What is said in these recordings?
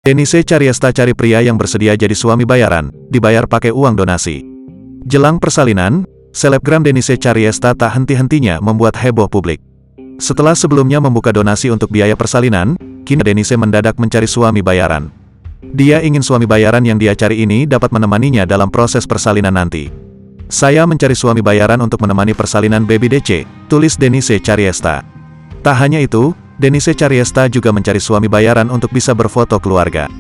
Denise Cariesta cari pria yang bersedia jadi suami bayaran, dibayar pakai uang donasi. Jelang persalinan, selebgram Denise Cariesta tak henti-hentinya membuat heboh publik. Setelah sebelumnya membuka donasi untuk biaya persalinan, kini Denise mendadak mencari suami bayaran. Dia ingin suami bayaran yang dia cari ini dapat menemaninya dalam proses persalinan nanti. Saya mencari suami bayaran untuk menemani persalinan baby DC, tulis Denise Cariesta. Tak hanya itu, Denise Cariesta juga mencari suami bayaran untuk bisa berfoto keluarga.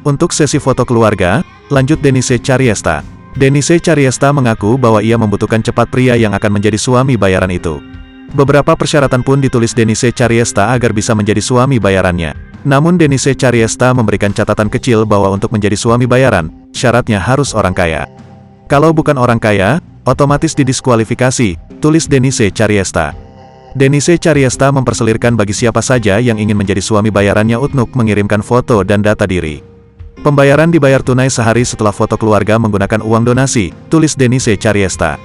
Untuk sesi foto keluarga, lanjut Denise Cariesta. Denise Cariesta mengaku bahwa ia membutuhkan cepat pria yang akan menjadi suami bayaran itu. Beberapa persyaratan pun ditulis Denise Cariesta agar bisa menjadi suami bayarannya. Namun Denise Cariesta memberikan catatan kecil bahwa untuk menjadi suami bayaran, syaratnya harus orang kaya. Kalau bukan orang kaya, otomatis didiskualifikasi, tulis Denise Cariesta. Denise Cariesta memperselirkan bagi siapa saja yang ingin menjadi suami bayarannya untuk mengirimkan foto dan data diri. Pembayaran dibayar tunai sehari setelah foto keluarga menggunakan uang donasi, tulis Denise Cariesta.